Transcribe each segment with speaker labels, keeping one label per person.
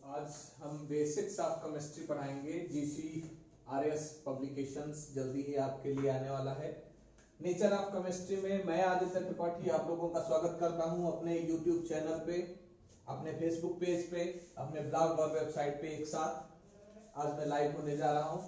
Speaker 1: आज हम basics of chemistry पढ़ाएंगे। GCRS पब्लिकेशंस जल्दी ही आपके लिए आने वाला है। नेचर ऑफ केमिस्ट्री में मैं आदित्य त्रिपाठी आप लोगों का स्वागत करता हूं अपने YouTube चैनल पे, अपने Facebook पेज पे, अपने ब्लॉग और वेबसाइट पे एक साथ आज मैं लाइव होने जा रहा हूं।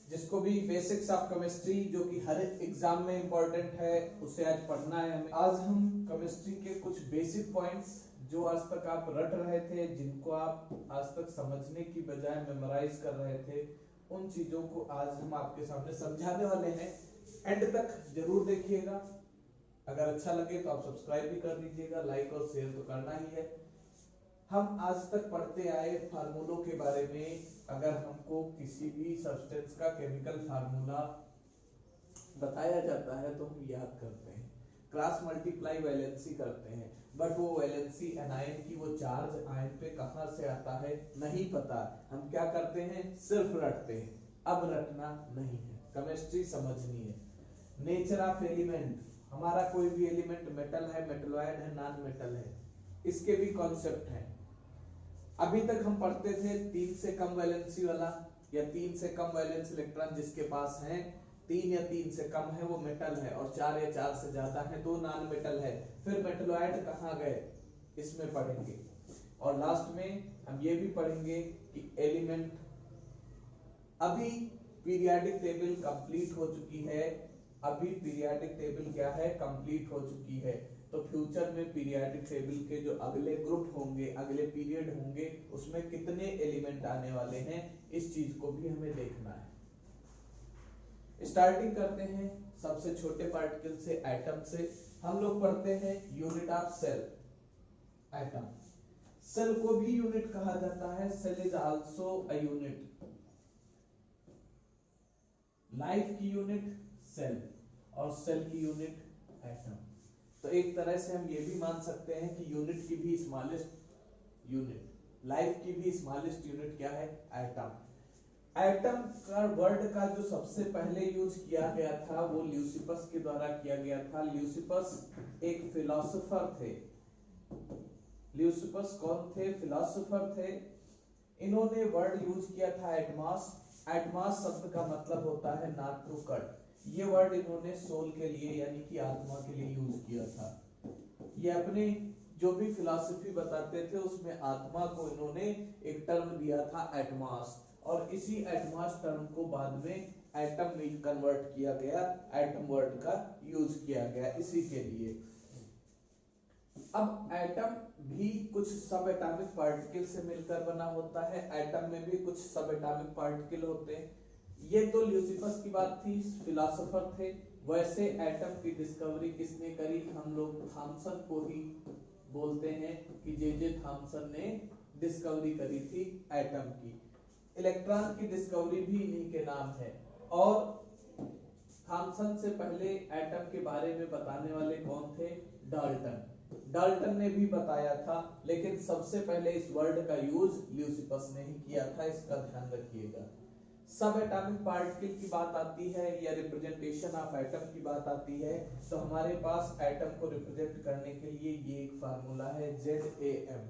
Speaker 1: जिसको भी बेसिक्स ऑफ केमिस्ट्री जो कि हर एग्जाम में इंपॉर्टेंट है उसे आज पढ़ना है हमें। आज हम केमिस्ट्री के कुछ बेसिक पॉइंट्स जो आज तक आप रट रहे थे, जिनको आप आज तक समझने की बजाय मेमोराइज कर रहे थे, उन चीजों को आज हम आपके सामने समझाने वाले हैं। एंड तक जरूर देखिएगा। अगर अच्छा लगे तो आप सब्सक्राइब भी कर दीजिएगा, लाइक और शेयर तो करना ही है। हम आज तक पढ़ते आए फार्मूलों के बारे में। अगर हमको किसी भी सब्सटेंस का केमिकल फार्मूला बताया जाता है तो हम याद करते हैं, क्रॉस मल्टीप्लाई वैलेंसी करते हैं, बट वो वैलेंसी एनायन की वो चार्ज आयन पे कहां से आता है नहीं पता। हम क्या करते हैं, सिर्फ रटते हैं। अब रटना नहीं है, केमिस्ट्री समझनी है। नेचर ऑफ एलिमेंट, हमारा कोई भी एलिमेंट मेटल है, मेटलॉयड है, नॉन मेटल है, इसके भी कॉन्सेप्ट हैं। अभी तक हम पढ़ते थे 3 से कम वैलेंसी वाला या 3 से कम वैलेंस इलेक्ट्रॉन जिसके पास है 3 या 3 से कम है वो मेटल है, और 4 या 4 से ज्यादा है तो नॉन मेटल है। फिर मेटलॉयड कहाँ गए इसमें पढ़ेंगे, और लास्ट में हम ये भी पढ़ेंगे कि एलिमेंट। अभी पीरियोडिक टेबल कंप्लीट हो चुकी है, अभी पीरियोडिक टेबल क्या है, कंप्लीट हो चुकी है। तो फ्यूचर में पीरियोडिक टेबल के जो अगले ग्रुप होंगे, अगले पीरियड होंगे, उसमें कितने एलिमेंट आने वाले हैं, इस चीज को भी हमें देखना है। स्टार्टिंग करते हैं सबसे छोटे पार्टिकल से, एटम से। हम लोग पढ़ते हैं unit of cell, atom. Cell को भी यूनिट कहा जाता है, cell is also a unit. Life की यूनिट सेल और सेल की यूनिट एटम। तो एक तरह से हम ये भी मान सकते हैं कि यूनिट की भी स्मॉलेस्ट यूनिट, लाइफ की भी स्मॉलेस्ट यूनिट क्या है, एटम। एटम का वर्ड का जो सबसे पहले यूज किया गया था वो ल्यूसिपस के द्वारा किया गया था। ल्यूसिपस एक फिलोसोफर थे। ल्यूसिपस कौन थे, फिलोसोफर थे। इन्होंने वर्ड यूज किया था एटमॉस। एटमॉस शब्द का मतलब होता है नॉट टू कट। ये वर्ड इन्होंने सोल के लिए यानी कि आत्मा के लिए यूज किया था। ये अपने जो भी फिलॉसफी बताते थे उसमें आत्मा को इन्होंने एक टर्म दिया था एटमॉस, और इसी एटमॉस टर्म को बाद में एटम में कन्वर्ट किया गया, एटम वर्ड का यूज किया गया इसी के लिए। अब एटम भी कुछ सब एटॉमिक पार्टिकल से मिलकर बना होता है, एटम में भी कुछ सब एटॉमिक पार्टिकल होते हैं। ये तो ल्यूसिफस की बात थी, फिलोसोफर थे। वैसे एटम की डिस्कवरी किसने करी, हम लोग थॉमसन को ही बोलते हैं कि जे थॉमसन ने डिस्कवरी करी थी एटम की। इलेक्ट्रॉन की डिस्कवरी भी इन्हीं के नाम है। और थॉमसन से पहले एटम के बारे में बताने वाले कौन थे, डाल्टन। डाल्टन ने भी बताया था, लेकिन सबसे पहले इस वर्ड का यूज ल्यूसिफस ने ही किया था, इसका ध्यान रखिएगा। सब एटॉमिक पार्टिकल की बात आती है या रिप्रेजेंटेशन ऑफ एटम की बात आती है, तो हमारे पास एटम को रिप्रेजेंट करने के लिए ये एक फार्मूला है ZAM।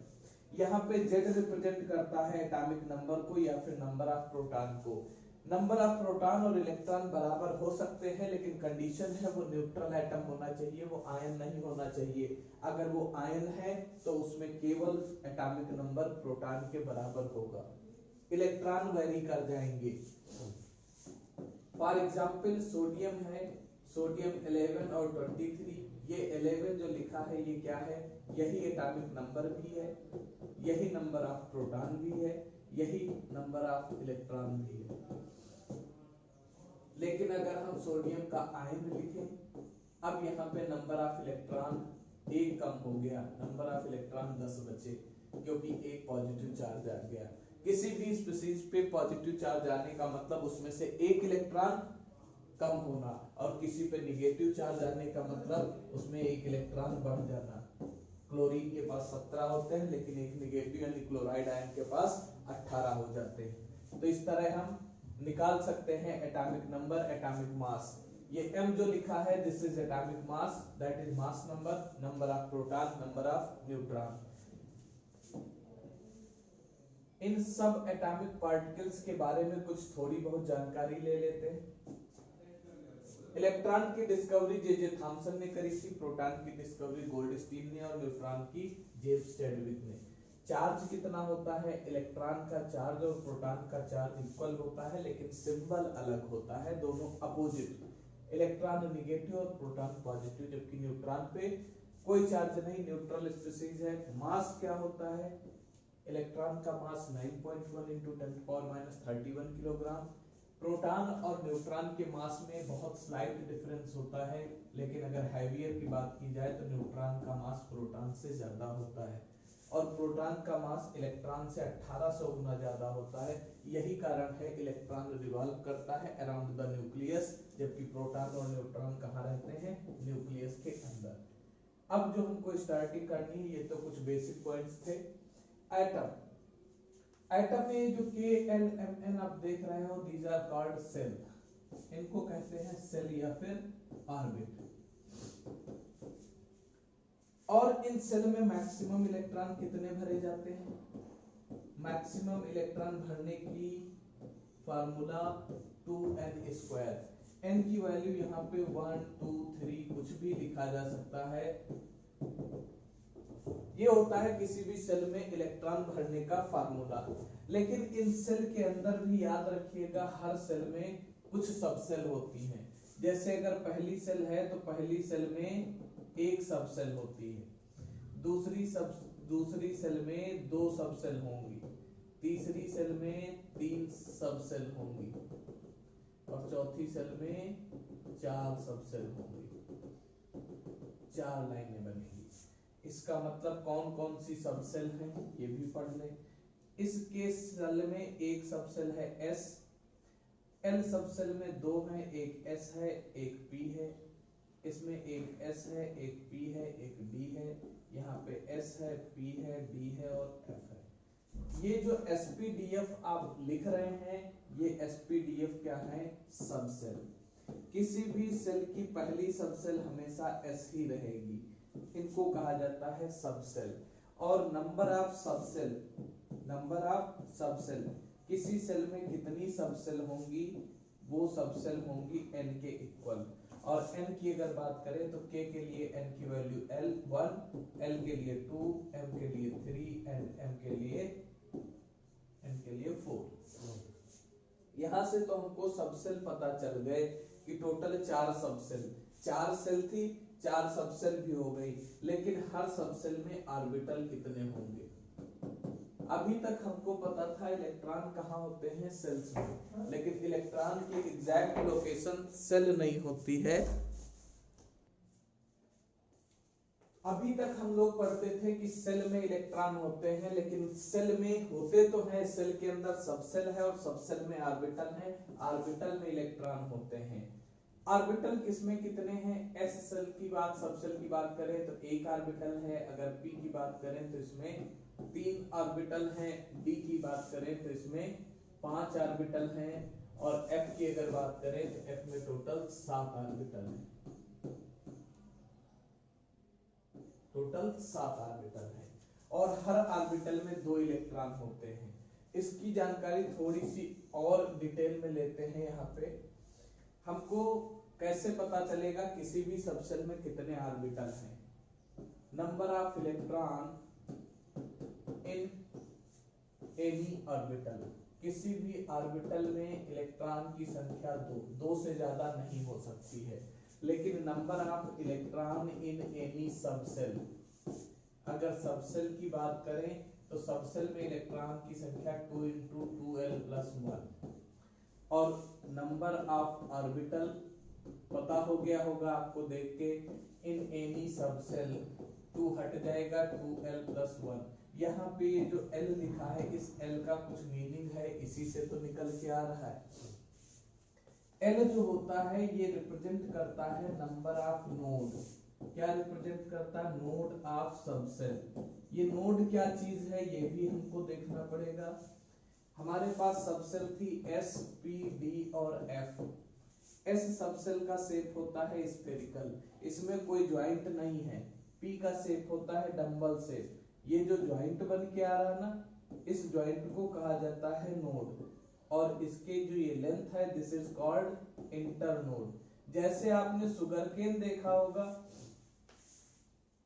Speaker 1: यहाँ पे Z रिप्रेजेंट करता है एटॉमिक नंबर को या फिर नंबर ऑफ प्रोटॉन को। नंबर ऑफ प्रोटॉन और इलेक्ट्रॉन बराबर हो सकते हैं, लेकिन कंडीशन है वो न्यूट्रल एटम होना चाहिए, वो आयन नहीं होना चाहिए। अगर वो आयन है तो उसमें केवल एटॉमिक नंबर प्रोटॉन के बराबर होगा, इलेक्ट्रॉन वेरी कर जाएंगे। फॉर एग्जाम्पल सोडियम है, सोडियम 11 और 23। ये 11 जो लिखा है ये क्या है, यही एटॉमिक नंबर भी है, यही नंबर ऑफ प्रोटॉन भी है, यही नंबर ऑफ इलेक्ट्रॉन भी है। लेकिन अगर हम सोडियम का आयन लिखें, अब यहाँ पे नंबर ऑफ इलेक्ट्रॉन 1 कम हो गया, नंबर ऑफ इलेक्ट्रॉन 10 बचे, क्योंकि एक पॉजिटिव चार्ज आ गया। किसी भी स्पीशीज पे पॉजिटिव चार्ज आने का मतलब उसमें से एक इलेक्ट्रॉन कम होना, और किसी पे निगेटिव चार्ज आने का मतलब उसमें एक इलेक्ट्रॉन बढ़ जाना। क्लोरीन के पास 17 होते हैं, लेकिन एक निगेटिव यानी क्लोराइड आयन के पास 18 हो जाते हैं। तो इस तरह हम निकाल सकते हैं एटॉमिक नंबर, एटॉमिक मास। ये M जो लिखा है this is atomic mass, that is mass number, number of proton, number of neutron. इन सब एटॉमिक पार्टिकल्स के बारे में कुछ थोड़ी बहुत जानकारी ले लेते हैं। इलेक्ट्रॉन की डिस्कवरी जे थॉमसन ने करी थी, प्रोटॉन की डिस्कवरी गोल्डस्टीन ने, और न्यूट्रॉन की जेम्स चैडविक ने। चार्ज कितना होता है? इलेक्ट्रॉन का चार्ज और प्रोटॉन का चार्ज इक्वल होता है, लेकिन सिंबल अलग होता है, दोनों अपोजिट। इलेक्ट्रॉन नेगेटिव और प्रोटॉन पॉजिटिव, जबकि न्यूट्रॉन पे कोई चार्ज नहीं, न्यूट्रल स्पीशीज है। मास क्या होता है? इलेक्ट्रॉन का मास 9.1 × 10⁻31 किलोग्राम। प्रोटॉन और न्यूट्रॉन के मास में बहुत स्लाइट डिफरेंस होता है, लेकिन अगर हैवियर की बात की जाए तो न्यूट्रॉन का मास प्रोटॉन से ज्यादा होता है, और प्रोटॉन का मास इलेक्ट्रॉन से 1800 गुना ज्यादा होता है। यही कारण है इलेक्ट्रॉन रिवॉल्व करता है अराउंड द न्यूक्लियस, जबकि प्रोटॉन और न्यूट्रॉन कहाँ रहते हैं? न्यूक्लियस के अंदर। अब जो हमको स्टार्टिंग करनी है, ये तो कुछ बेसिक पॉइंट्स थे। एटम, एटम में जो के एल एम एन आप देख रहे हो, दीज आर कॉल्ड सेल। इनको कहते हैं सेल या फिर ऑर्बिट। और इन सेल में मैक्सिमम इलेक्ट्रॉन कितने भरे जाते हैं? मैक्सिमम इलेक्ट्रॉन भरने की फार्मूला 2n²। n की वैल्यू यहाँ पे 1 2 3 कुछ भी लिखा जा सकता है। ये होता है किसी भी सेल में इलेक्ट्रॉन भरने का फार्मूला। लेकिन इन सेल के अंदर भी याद रखिएगा, हर सेल में कुछ सबसेल होती हैं। जैसे अगर पहली सेल है तो पहली सेल में एक सबसेल होती है, दूसरी सेल में 2 सबसेल होंगी, तीसरी सेल में 3 सबसेल होंगी, और चौथी सेल में 4 सबसेल होंगी। 4 लाइनें बनेगी। इसका मतलब कौन कौन सी सबसेल हैं ये भी पढ़ ले। इसके सेल में एक सबसेल है S, L सबसेल में 2 है, एक S है एक P है, इसमें एक S है एक P है एक D है, यहाँ पे S है P है D है और F है। ये जो SPDF आप लिख रहे हैं, ये SPDF क्या है? सबसेल। किसी भी सेल की पहली सबसेल हमेशा S ही रहेगी, इनको कहा जाता है सबसेल। और नंबर ऑफ सबसेल, किसी सेल में कितनी सबसेल होंगी? वो सबसेल होंगी n के इक्वल। और n की अगर बात करें तो k के लिए n की वैल्यू 1, l के लिए 2, m के लिए 3 एंड n के लिए 4। यहाँ से तो हमको सबसेल पता चल गए कि टोटल 4 सबसेल, 4 सेल थी, 4 सबसेल भी हो गई। लेकिन हर सबसेल में ऑर्बिटल कितने होंगे? अभी तक हमको पता था इलेक्ट्रॉन कहाँ होते हैं? सेल्स में, लेकिन इलेक्ट्रॉन की एग्जैक्ट लोकेशन सेल नहीं होती है। अभी तक हम लोग पढ़ते थे कि सेल में इलेक्ट्रॉन होते हैं, लेकिन सेल में होते तो हैं, सेल के अंदर सबसेल है और सबसेल में ऑर्बिटल है। ऑर्बिटल में इलेक्ट्रॉन होते हैं। ऑर्बिटल किसमें कितने हैं? एस सेल की बात, सबसेल की बात करें तो एक ऑर्बिटल है, अगर पी की बात करें तो इसमें 3 ऑर्बिटल हैं, डी की बात करें तो इसमें 5 ऑर्बिटल हैं, और एफ की अगर बात करें तो एफ में टोटल 7 ऑर्बिटल हैं। टोटल 7 ऑर्बिटल है, और हर ऑर्बिटल में 2 इलेक्ट्रॉन होते हैं। इसकी जानकारी थोड़ी सी और डिटेल में लेते हैं। यहाँ पे हमको कैसे पता चलेगा किसी भी सबसेल में कितने ऑर्बिटल हैं? Number of electron in any orbital, किसी भी ऑर्बिटल में इलेक्ट्रॉन की संख्या 2 से ज्यादा नहीं हो सकती है। लेकिन number of electron in any subshell, अगर सबसेल की बात करें तो सबसेल में इलेक्ट्रॉन की संख्या 2 × 2l+1। और नंबर ऑफ ऑर्बिटल पता हो गया होगा आपको देख के, इन एनी सबसेल 2 हट जाएगा, 2l+1। यहाँ पे जो l लिखा है, इस l का कुछ मीनिंग है, इसी से तो निकल के आ रहा है। l जो होता है ये रिप्रेजेंट करता है नंबर ऑफ नोड। क्या रिप्रेजेंट करता है? Node of subshell. ये नोड क्या चीज है ये भी हमको देखना पड़ेगा। हमारे पास सबसेल थी S, P, D और F। S सबसेल का शेप होता है स्फेरिकल, इसमें कोई ज्वाइंट नहीं है। P का शेप होता है डंबल शेप। ये जो ज्वाइंट बन के आ रहा है ना, इस ज्वाइंट को कहा जाता है नोड, और इसके जो ये लेंथ है दिस इज कॉल्ड इंटरनोड। जैसे आपने सुगरकेन देखा होगा,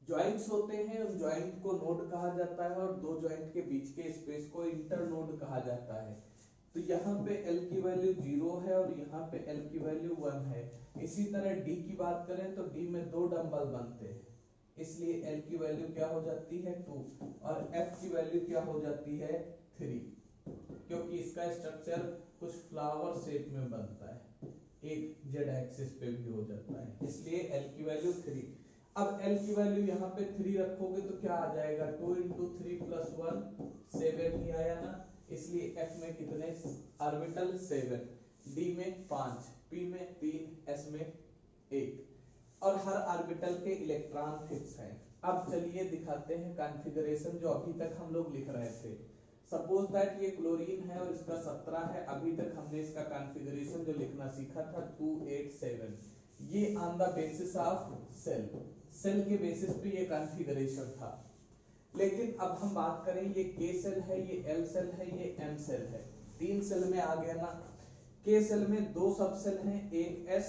Speaker 1: ज्वाइंट्स होते हैं, उन ज्वाइंट को नोड कहा जाता है और दो ज्वाइंट के बीच के स्पेस को इंटरनोड कहा जाता है। तो यहाँ पे L की वैल्यू 0 है और यहाँ पे L की वैल्यू 1 है। इसी तरह D की बात करें तो D में दो डंबल बनते हैं, इसलिए L की वैल्यू क्या हो जाती है 2 और F की वैल्यू क्या हो जाती है 3, क्योंकि इसका स्ट्रक्चर कुछ फ्लावर शेप में बनता है, एक जेड एक्सिस पे भी हो जाता है, इसलिए L की वैल्यू 3। अब L की वैल्यू यहाँ पे 3 रखोगे तो क्या आ जाएगा 2 इंटू 3 प्लस 1 7 ही आया ना, इसलिए F में कितने ऑर्बिटल 7, D में 5, P में 3, S में 1, और हर ऑर्बिटल के इलेक्ट्रॉन फिक्स हैं। अब चलिए दिखाते हैं कॉन्फ़िगरेशन जो अभी तक हम लोग लिख रहे थे। सपोज दैट ये क्लोरीन है और इसका 17 है, अभी तक हमने इसका कॉन्फ़िगरेशन जो लिखना सीखा था 287, ये on the basis of cell, cell के बेसिस पे ये कॉन्फ़िगरेशन था। लेकिन अब हम बात करें, ये K सेल है, ये L सेल है, ये M सेल है, तीन सेल में आ गया ना। K सेल में दो सब सेल हैं, एक S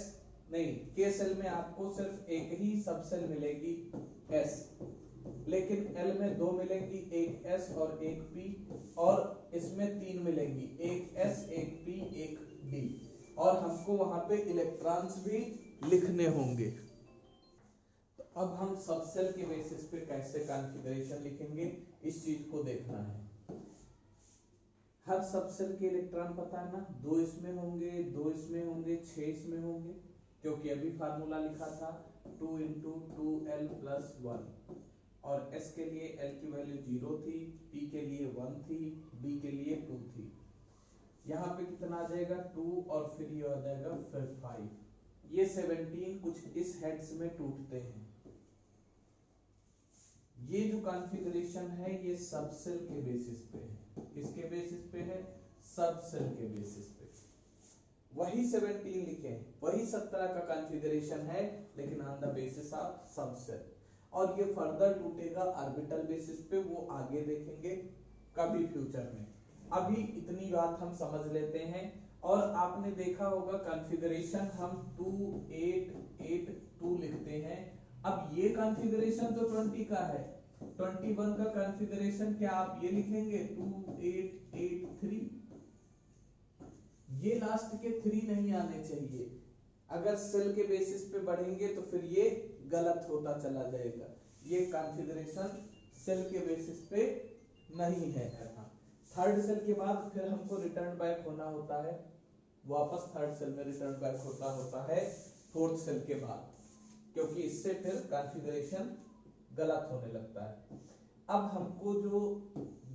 Speaker 1: नहीं, K सेल में आपको सिर्फ एक ही सब सेल मिलेगी S, लेकिन L में दो मिलेंगी, एक S और एक P, और इसमें तीन मिलेंगी, एक S एक P एक D, और हमको वहां पे इलेक्ट्रॉन्स भी लिखने होंगे। तो अब हम सब सेल के बेसिस पे कैसे कॉन्फ़िगरेशन लिखेंगे इस चीज को देखना है। हर सब सेल के इलेक्ट्रॉन पता है ना, दो इसमें होंगे, दो इसमें होंगे, 6 इसमें होंगे, क्योंकि अभी फार्मूला लिखा था 2 इंटू 2L प्लस 1, और S के लिए L की वैल्यू 0 थी, P के लिए 1 थी, D के लिए 2 थी। यहाँ पे कितना आ जाएगा 2 और फिर ये आ जाएगा फिर 5, ये 17 कुछ इस हेड्स में टूटते हैं। ये जो कॉन्फ़िगरेशन है ये सब सेल के बेसिस पे है, किसके बेसिस पे है, सब सेल के बेसिस पे। वही 17 लिखे, वही 17 का कॉन्फ़िगरेशन है, लेकिन ऑन द बेसिस ऑफ सब सेल, और ये फर्दर टूटेगा ऑर्बिटल बेसिस पे, वो आगे देखेंगे कभी फ्यूचर में। अभी इतनी बात हम समझ लेते हैं। और आपने देखा होगा कॉन्फ़िगरेशन हम 2882 लिखते हैं। अब ये कॉन्फ़िगरेशन तो 20 का है, 21 का कॉन्फ़िगरेशन क्या आप ये लिखेंगे 2883, ये लास्ट के 3 नहीं आने चाहिए, अगर सेल के बेसिस पे बढ़ेंगे तो फिर ये गलत होता चला जाएगा। ये कॉन्फ़िगरेशन सेल के बेसिस पे नहीं है। थर्ड सेल के बाद फिर हमको रिटर्न बैक होना होता है, वापस थर्ड सेल में रिटर्न बैक होता है फोर्थ सेल के बाद, क्योंकि इससे फिर कॉन्फ़िगरेशन गलत होने लगता है। अब हमको जो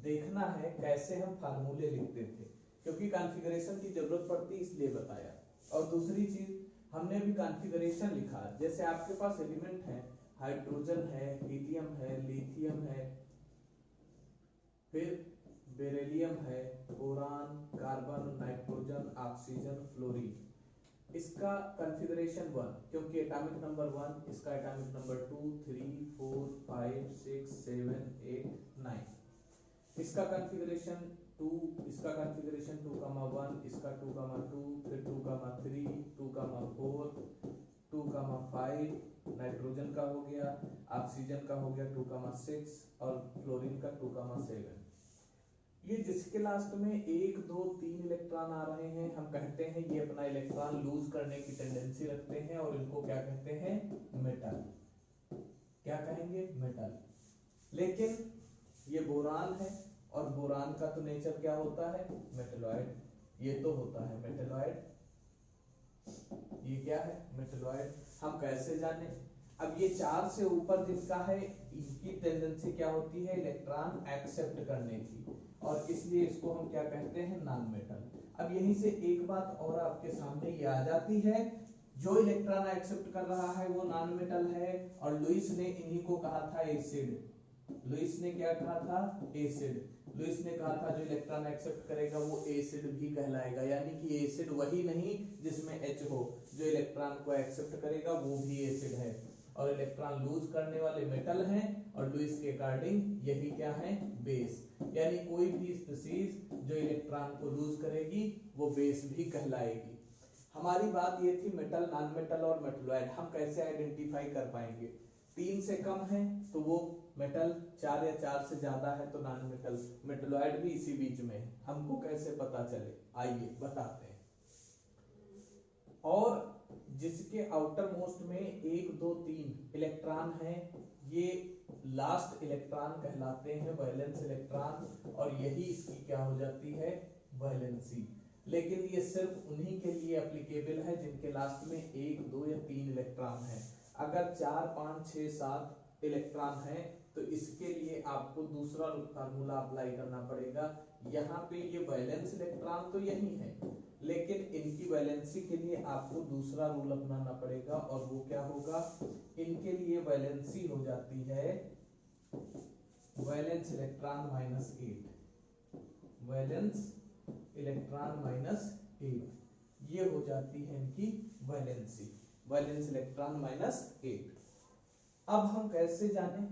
Speaker 1: देखना है कैसे हम फार्मूले लिखते थे, क्योंकि कॉन्फ़िगरेशन की जरूरत पड़ती इसलिए बताया। और दूसरी चीज हमने भी कॉन्फ़िगरेशन लिखा, जैसे आपके पास एलिमेंट है, हाइड्रोजन है, हीलियम है, लिथियम है, फिर बेरिलियम है, boron, carbon, nitrogen, oxygen, fluorine, इसका कॉन्फ़िगरेशन 1, क्योंकि एटॉमिक नंबर 1, इसका एटॉमिक नंबर 2, 3, 4, 5, 6, 7, 8, 9, इसका कॉन्फ़िगरेशन 2, इसका कॉन्फ़िगरेशन 2,1, इसका 2,2, फिर 2,3, 2,4, 2,5, नाइट्रोजन का हो गया, ऑक्सीजन का हो गया 2,6 और फ्लोरीन का 2,7। ये जिसके लास्ट में 1, 2, 3 इलेक्ट्रॉन आ रहे हैं, हम कहते हैं ये अपना इलेक्ट्रॉन लूज करने की टेंडेंसी रखते हैं, और इनको क्या कहते हैं मेटल, क्या कहेंगे मेटल। लेकिन ये बोरान है, और बोरान का तो नेचर क्या होता है मेटलॉइड, ये तो होता है मेटलॉइड, ये क्या है मेटलॉइड। हम कैसे जाने, अब ये 4 से ऊपर जिसका है इनकी टेंडेंसी क्या होती है इलेक्ट्रॉन एक्सेप्ट करने की, और इसलिए इसको हम क्या कहते हैं नॉन मेटल। अब यहीं से एक बात और आपके सामने ये आ जाती है, जो इलेक्ट्रॉन एक्सेप्ट कर रहा है वो नॉन मेटल है, और लुईस ने इन्हीं को कहा था एसिड। लुईस ने क्या कहा था एसिड, लुईस ने कहा था जो इलेक्ट्रॉन एक्सेप्ट करेगा वो एसिड भी कहलाएगा, यानी कि एसिड वही नहीं जिसमें H हो, जो इलेक्ट्रॉन को एक्सेप्ट करेगा वो भी एसिड है, और इलेक्ट्रॉन लूज करने वाले मेटल हैं, और लुईस के अकॉर्डिंग यही क्या है बेस। यानी कोई भी स्पीशीज जो इलेक्ट्रॉन को लूज करेगी वो बेस भी कहलाएगी। हमारी बात ये थी मेटल, नॉन मेटल और मेटलॉइड हम कैसे आइडेंटिफाई कर पाएंगे। 3 से कम है तो वो मेटल, 4 या 4 से ज्यादा है तो नॉन मेटल, मेटलॉइड भी इसी बीच में है। हमको कैसे पता चले, आइए बताते हैं। और जिसके आउटर मोस्ट में 1 2 3 इलेक्ट्रॉन है, ये लास्ट इलेक्ट्रॉन कहलाते हैं वैलेंस इलेक्ट्रॉन, और यही इसकी क्या हो जाती है, वैलेंसी। लेकिन ये सिर्फ उन्हीं के लिए एप्लीकेबल है जिनके लास्ट में 1 2 या 3 इलेक्ट्रॉन है। अगर 4 5 6 7 इलेक्ट्रॉन है तो इसके लिए आपको दूसरा फार्मूला अप्लाई करना पड़ेगा। यहाँ पे ये वैलेंस इलेक्ट्रॉन तो यही है, लेकिन इनकी वैलेंसी के लिए आपको दूसरा रूल अपनाना पड़ेगा, और वो क्या होगा, इनके लिए वैलेंसी हो जाती है वैलेंस इलेक्ट्रॉन -8, वैलेंस इलेक्ट्रॉन -8, ये हो जाती है इनकी वैलेंसी, वैलेंस इलेक्ट्रॉन -8। अब हम कैसे जाने,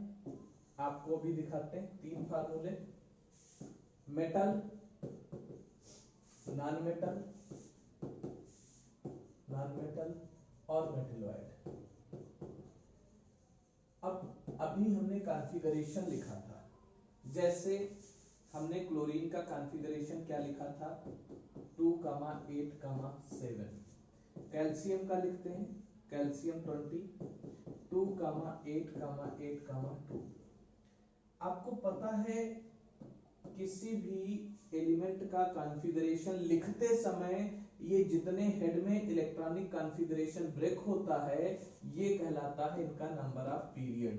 Speaker 1: आपको भी दिखाते हैं 3 फार्मूले, metal, non metal, non metal और मेटलॉइड। अब अभी हमने कॉन्फ़िगरेशन लिखा था, जैसे हमने क्लोरीन का कॉन्फ़िगरेशन क्या लिखा था, 2, 8, 7। कैल्शियम का लिखते हैं, कैल्शियम 20, 2, 8, 8, 2। आपको पता है किसी भी एलिमेंट का कॉन्फ़िगरेशन लिखते समय ये जितने हेड में इलेक्ट्रॉनिक कॉन्फ़िगरेशन ब्रेक होता है ये कहलाता है इनका number of period.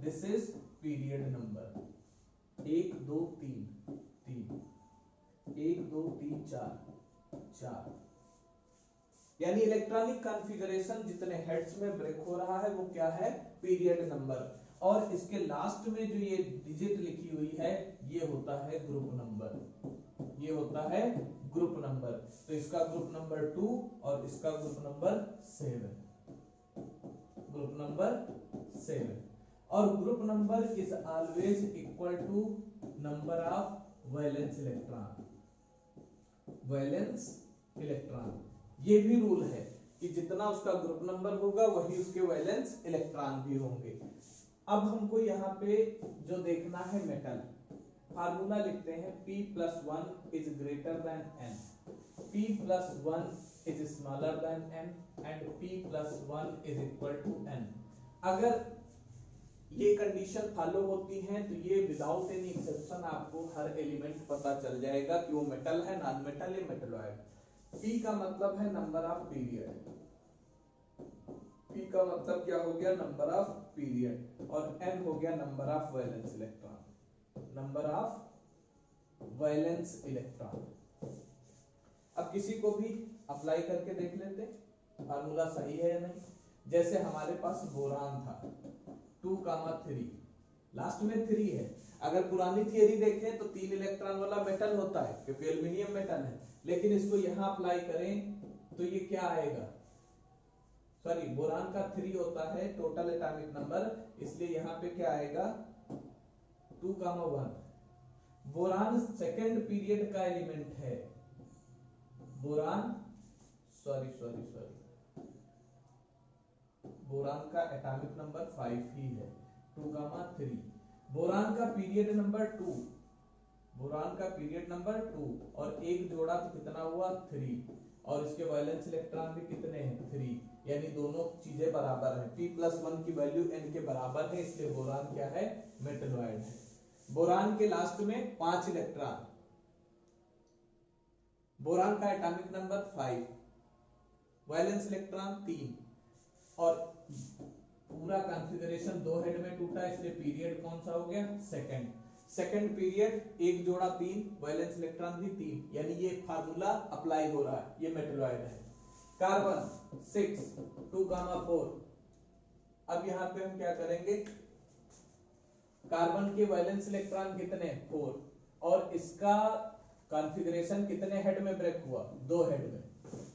Speaker 1: This is period number. 1 2 3 3, 1 2 3 4 4, यानी इलेक्ट्रॉनिक कॉन्फ़िगरेशन जितने हेड्स में ब्रेक हो रहा है वो क्या है, पीरियड नंबर। और इसके लास्ट में जो ये डिजिट लिखी हुई है ये होता है ग्रुप नंबर, ये होता है ग्रुप नंबर। तो इसका ग्रुप नंबर 2 और इसका ग्रुप नंबर 7, ग्रुप नंबर 7। और group number is always equal to number of valence electron, valence electron. ये भी रूल है कि जितना उसका ग्रुप नंबर होगा वही उसके वैलेंस इलेक्ट्रॉन भी होंगे। अब हमको यहाँ पे जो देखना है मेटल, फार्मूला लिखते हैं P+1 is greater than n, P+1 is smaller than n and P+1 is equal to n। अगर ये कंडीशन फॉलो होती है तो ये विदाउट एनी एक्सेप्शन आपको हर एलिमेंट पता चल जाएगा कि वो मेटल है, नॉन मेटल या मेटलॉइड। P का मतलब है नंबर ऑफ पीरियड, P का मतलब क्या हो गया, नंबर ऑफ पीरियड, और N हो गया number of valence electron, number of valence electron. अब किसी को भी अप्लाई करके देख लेते फार्मूला सही है या नहीं। जैसे हमारे पास बोरान था 2, 3, लास्ट में 3 है। अगर पुरानी थियरी देखें तो 3 इलेक्ट्रॉन वाला मेटल होता है क्योंकि एल्युमिनियम मेटल है, लेकिन इसको यहां अप्लाई करें तो ये क्या आएगा, सॉरी बोरान का 3 होता है टोटल एटॉमिक नंबर, इसलिए यहाँ पे क्या आएगा 2, 1। बोरान सेकंड पीरियड का एलिमेंट है, बोरान सॉरी बोरान का एटॉमिक नंबर 5 ही है, 2, 3। बोरान का पीरियड नंबर 2, बोरान का पीरियड नंबर 2 और एक जोड़ा तो कितना हुआ 3, और इसके वैलेंस इलेक्ट्रॉन भी कितने हैं 3, यानी दोनों चीजें बराबर है। P+1 की वैल्यू n के बराबर है, इसलिए बोरान क्या है, मेटलॉइड है। बोरान के लास्ट में 5 इलेक्ट्रॉन, बोरान का एटॉमिक नंबर 5, वैलेंस इलेक्ट्रॉन 3, और पूरा कॉन्फ़िगरेशन 2 हेड में टूटा, इसलिए पीरियड कौन सा हो गया, सेकंड पीरियड, एक जोड़ा 3, वैलेंस इलेक्ट्रॉन भी 3, यानी ये फार्मूला अप्लाई हो रहा है, ये मेटलॉइड है। कार्बन 6, 2, 4। अब यहां पे हम क्या करेंगे, कार्बन के वैलेंस इलेक्ट्रॉन कितने 4, और इसका कॉन्फ़िगरेशन कितने हेड में ब्रेक हुआ, 2 हेड में।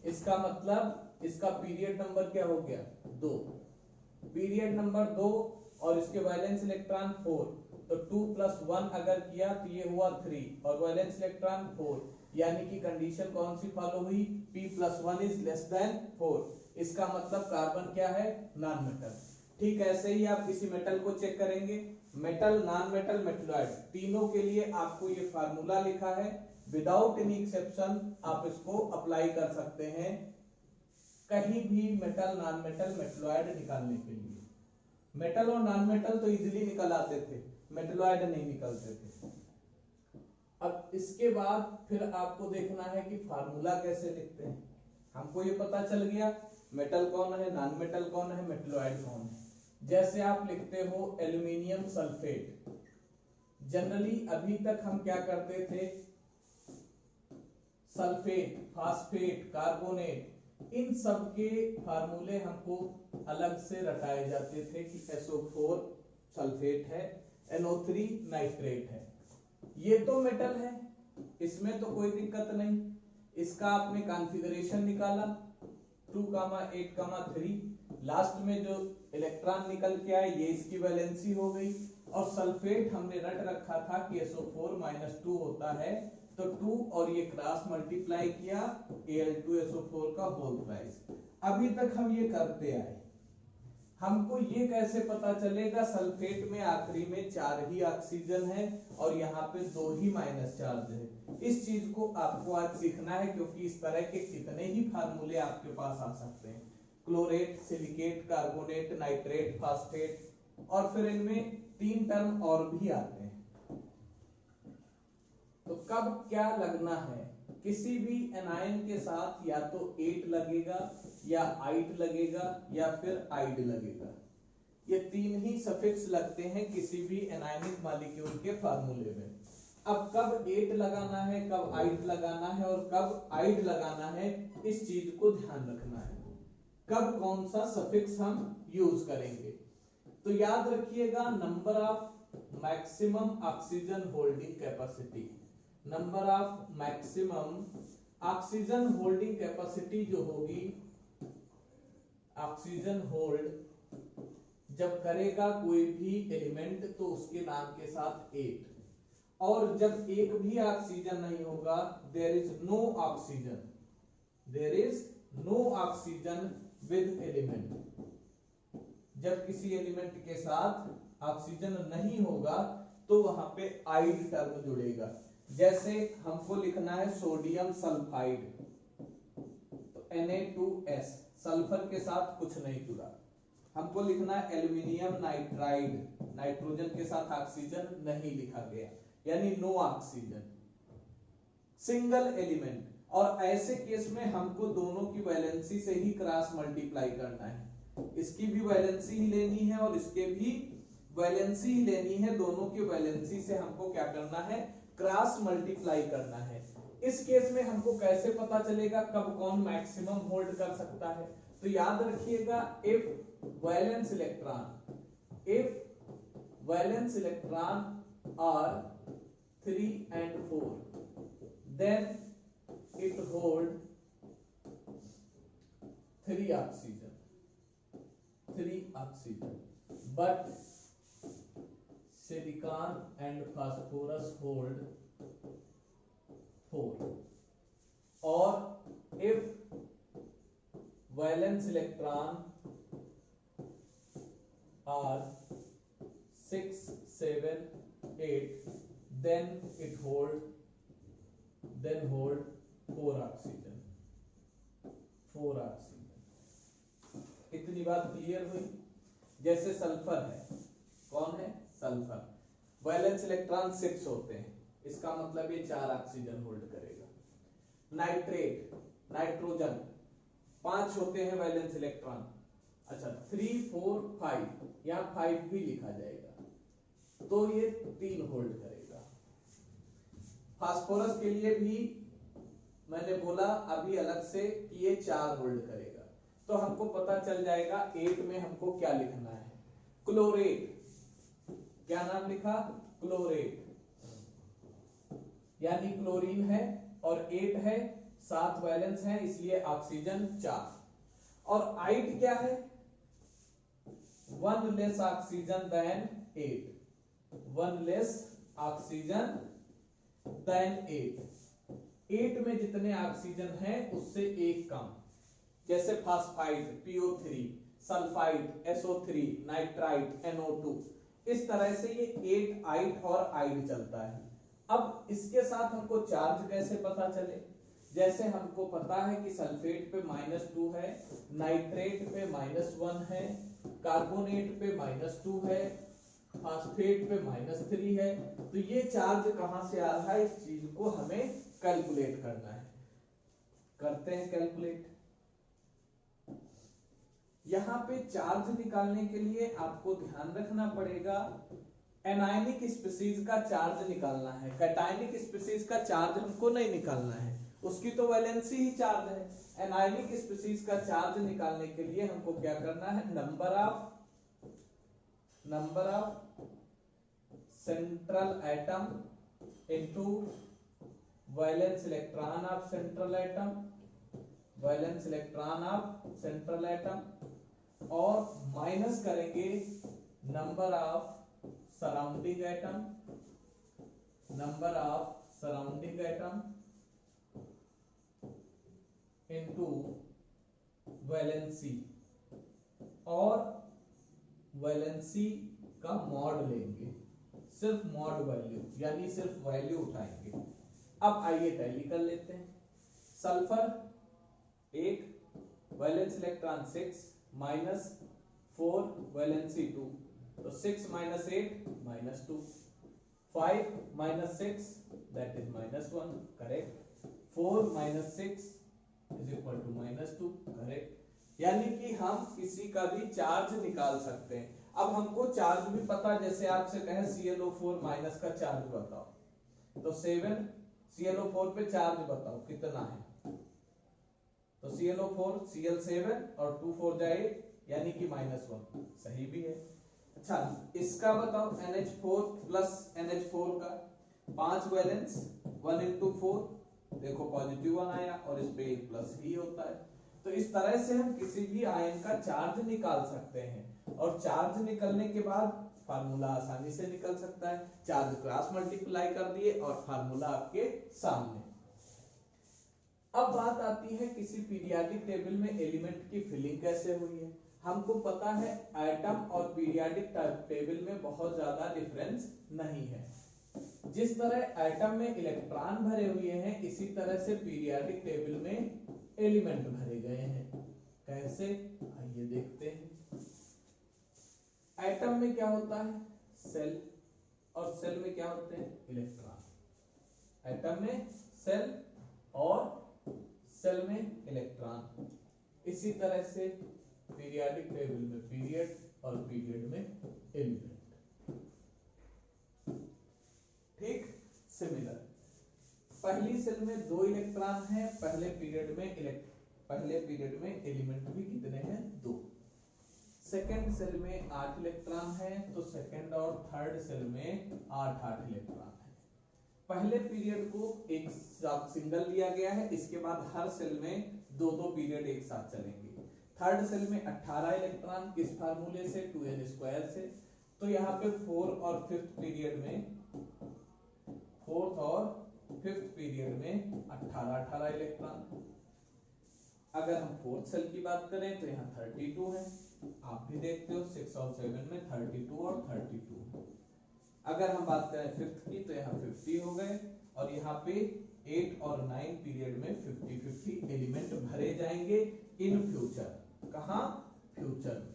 Speaker 1: इसका मतलब इसका पीरियड नंबर क्या हो गया 2, पीरियड नंबर 2, और इसके वैलेंस इलेक्ट्रॉन 4, तो 2 + 1 अगर किया तो ये हुआ 3 और वैलेंस इलेक्ट्रॉन 4, यानी कि कंडीशन कौन सी फॉलो हुई, p + 1 > 4। इसका मतलब कार्बन क्या है, नॉन मेटल। ठीक ऐसे ही आप किसी मेटल को चेक करेंगे, मेटल, नॉन मेटल, मेटलॉइड, तीनों के लिए आपको ये फार्मूला लिखा है, विदाउट एनी एक्सेप्शन आप इसको अप्लाई कर सकते हैं कहीं भी मेटल, नॉन मेटल, मेटलॉइड निकालने के लिए। मेटल और नॉन मेटल तो इजीली निकल आते थे, मेटलॉइड नहीं निकलते थे। अब इसके बाद फिर आपको देखना है कि फार्मूला कैसे लिखते हैं। हमको ये पता चल गया मेटल कौन है, नॉन मेटल कौन है, मेटलॉइड कौन है। जैसे आप लिखते हो एल्यूमिनियम सल्फेट, जनरली अभी तक हम क्या करते थे, सल्फेट, फास्फेट, कार्बोनेट, इन सब के फार्मूले हमको अलग से रटाए जाते थे कि SO4 सल्फेट है, NO3 नाइट्रेट है। ये तो मेटल है, इसमें तो कोई दिक्कत नहीं। इसका आपने कॉन्फ़िगरेशन निकाला 2,8,3, लास्ट में जो इलेक्ट्रॉन निकल के आए ये इसकी वैलेंसी हो गई। और सल्फेट हमने रट रखा था कि SO4 - 2 होता है, तो 2 और ये क्रॉस मल्टीप्लाई किया Al2SO4 का होल प्राइस। अभी तक हम ये करते आए। हमको ये कैसे पता चलेगा, सल्फेट में आखिरी में 4 ही ऑक्सीजन है और यहाँ पे 2 ही माइनस चार्ज है। इस चीज को आपको आज सीखना है, क्योंकि इस तरह के कितने ही फार्मूले आपके पास आ सकते हैं, chlorate, silicate, carbonate, nitrate, phosphate, और फिर इनमें 3 टर्म और भी आते हैं। तो कब क्या लगना है, किसी भी एनायन के साथ या तो 8 लगेगा या आइड लगेगा या फिर आइड लगेगा। ये 3 ही सफिक्स लगते हैं किसी भी एनायनिक मॉलिक्यूल के फार्मूले में। अब कब 8 लगाना है, कब आइड लगाना है और कब आइड लगाना है, इस चीज को ध्यान रखना है। कब कौन सा सफिक्स हम यूज करेंगे, तो याद रखिएगा number of maximum oxygen holding capacity, number of maximum oxygen holding capacity जो होगी, ऑक्सीजन होल्ड जब करेगा कोई भी एलिमेंट तो उसके नाम के साथ 8, और जब एक भी ऑक्सीजन नहीं होगा, there is no oxygen, there is no oxygen with element. जब किसी एलिमेंट के साथ ऑक्सीजन नहीं होगा तो वहां पे आइड टर्म जुड़ेगा। जैसे हमको लिखना है सोडियम सल्फाइड, तो Na2S, सल्फर के साथ कुछ नहीं जुड़ा। हमको लिखना है एल्यूमिनियम नाइट्राइड, नाइट्रोजन के साथ ऑक्सीजन नहीं लिखा गया, यानी नो ऑक्सीजन, सिंगल एलिमेंट। और ऐसे केस में हमको दोनों की वैलेंसी से ही क्रॉस मल्टीप्लाई करना है, इसकी भी वैलेंसी ही लेनी है और इसके भी वैलेंसी ही लेनी है। दोनों की वैलेंसी से हमको क्या करना है, क्रॉस मल्टीप्लाई करना है। इस केस में हमको कैसे पता चलेगा कब कौन मैक्सिमम होल्ड कर सकता है, तो याद रखिएगा if valence electron are 3 and 4 then it hold 3 oxygen, but silicon and phosphorus hold 4, or if valence electron are 6, 7, 8 then it hold 4 oxygen। इतनी बात क्लियर हुई। जैसे सल्फर है, कौन है, सल्फर, वैलेंस इलेक्ट्रॉन 6 होते हैं, इसका मतलब ये 4 ऑक्सीजन होल्ड करेगा। नाइट्रेट, नाइट्रोजन 5 होते हैं वैलेंस इलेक्ट्रॉन, अच्छा 3, 4, 5, यहाँ 5 भी लिखा जाएगा, तो ये 3 होल्ड करेगा। फास्फोरस के लिए भी मैंने बोला अभी अलग से कि ये 4 होल्ड करेगा, तो हमको पता चल जाएगा 8 में हमको क्या लिखना है। क्लोरेट, क्या नाम लिखा, क्लोरेट, यानी क्लोरीन है और 8 है, 7 वैलेंस है, इसलिए ऑक्सीजन 4। और आइड क्या है, 1 less oxygen than 8, 1 less oxygen than 8 में जितने ऑक्सीजन हैं उससे एक कम, जैसे phosphide PO3, sulphide SO3, nitrite NO2। इस तरह से ये 8 आइड और आइड चलता है। अब इसके साथ हमको चार्ज कैसे पता चले, जैसे हमको पता है कि सल्फेट पे -2 है, नाइट्रेट पे -1 है, कार्बोनेट पे -2 है, फास्फेट पे -3 है। तो ये चार्ज कहां से आ रहा है, इस चीज को हमें कैलकुलेट करना है। करते हैं कैलकुलेट। यहां पे चार्ज निकालने के लिए आपको ध्यान रखना पड़ेगा, एनायनिक स्पीशीज का चार्ज निकालना है, कैटायनिक स्पीशीज का चार्ज हमको नहीं निकालना है, उसकी तो वैलेंसी ही चार्ज है। एनायनिक स्पीशीज का चार्ज निकालने के लिए हमको क्या करना है, number of central atom into valence electron of central atom, valence electron of central atom, और माइनस करेंगे number of surrounding atom, number of surrounding atom into valency, और वैलेंसी का मॉड लेंगे, सिर्फ मॉड वैल्यू यानी सिर्फ वैल्यू उठाएंगे। अब आइए टैली कर लेते हैं। सल्फर 8, वैलेंस इलेक्ट्रॉन 6, -4 वैलेंसी 2, तो 6 - 8 -2, 5 - 6 that is -1, correct. 4 - 6 is equal to -2, correct. यानी कि हम किसी का भी चार्ज निकाल सकते हैं। अब हमको चार्ज भी पता, जैसे आपसे कहें ClO4 माइनस का चार्ज बताओ, तो 7 ClO4 पे चार्ज बताओ कितना है, तो ClO4 Cl7 और 2 4 जाए यानी कि -1, सही भी है। अच्छा इसका बताओ NH4 प्लस NH4 का 5 वैलेंस, 1 × 4, देखो पॉजिटिव 1 आया और इस पे एक प्लस ही होता है। तो इस तरह से हम किसी भी आयन का चार्ज निकाल सकते हैं, और चार्ज निकलने के बाद फार्मूला आसानी से निकल सकता है। चार्ज क्रॉस मल्टीप्लाई कर दिए और फार्मूला आपके सामने। अब बात आती है किसी पीरियोडिक टेबल में एलिमेंट की फिलिंग कैसे हुई है। हमको पता है एटम और पीरियोडिक टेबल में बहुत ज्यादा डिफरेंस नहीं है। जिस तरह एटम में इलेक्ट्रॉन भरे हुए हैं, इसी तरह से पीरियोडिक टेबल में एलिमेंट भरे गए हैं। कैसे, आइए देखते हैं। एटम में क्या होता है, सेल, और सेल में क्या होते हैं, इलेक्ट्रॉन। एटम में सेल और सेल में इलेक्ट्रॉन। इसी तरह से पीरियोडिक टेबल में पीरियड और पीरियड में एलिमेंट। ठीक, सिमिलर। पहली सेल में 2 इलेक्ट्रॉन हैं, पहले पीरियड में एलिमेंट भी कितने हैं, 2। सेकेंड सेल में 8 इलेक्ट्रॉन हैं, तो सेकेंड और थर्ड सेल में 8 इलेक्ट्रॉन हैं। पहले पीरियड को एक साथ सिंगल लिया गया है, इसके बाद हर सेल में 2-2 पीरियड एक साथ चलेंगे। थर्ड सेल में 18 इलेक्ट्रॉन, किस फार्मूले से, 2n² से। तो यहाँ पे 4th और 5th पीरियड में 18 इलेक्ट्रॉन। अगर हम 4th सेल की बात करें तो यहाँ 32 है, आप भी देखते हो 6 और 7 में 32 और 32। अगर हम बात करें 5th की तो यहाँ 50 हो गए, और यहाँ पे 8 और 9 पीरियड में 50-50 एलिमेंट भरे जाएंगे इन फ्यूचर। कहाँ, फ्यूचर में।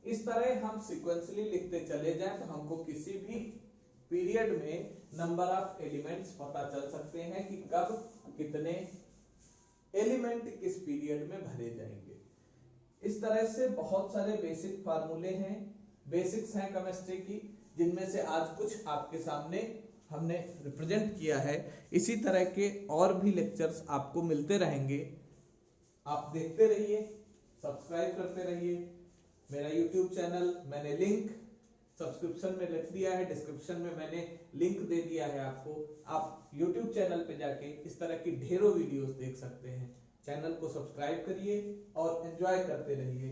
Speaker 1: इस तरह हम सीक्वेंसली लिखते चले जाएं तो हमको किसी भी पीरियड में नंबर ऑफ एलिमेंट्स पता चल सकते हैं कि कब कितने एलिमेंट किस पीरियड में भरे जाएंगे। इस तरह से बहुत सारे बेसिक फार्मूले हैं, बेसिक्स हैं केमिस्ट्री की, जिनमें से आज कुछ आपके सामने हमने रिप्रेजेंट किया है। इसी तरह के और भी लेक्चर्स आपको मिलते रहेंगे। आप देखते रहिए, सब्सक्राइब करते रहिए मेरा YouTube चैनल। मैंने लिंक सब्सक्रिप्शन में लिख दिया है, डिस्क्रिप्शन में मैंने लिंक दे दिया है आपको। आप YouTube चैनल पे जाके इस तरह की ढेरों वीडियोस देख सकते हैं। चैनल को सब्सक्राइब करिए और एंजॉय करते रहिए।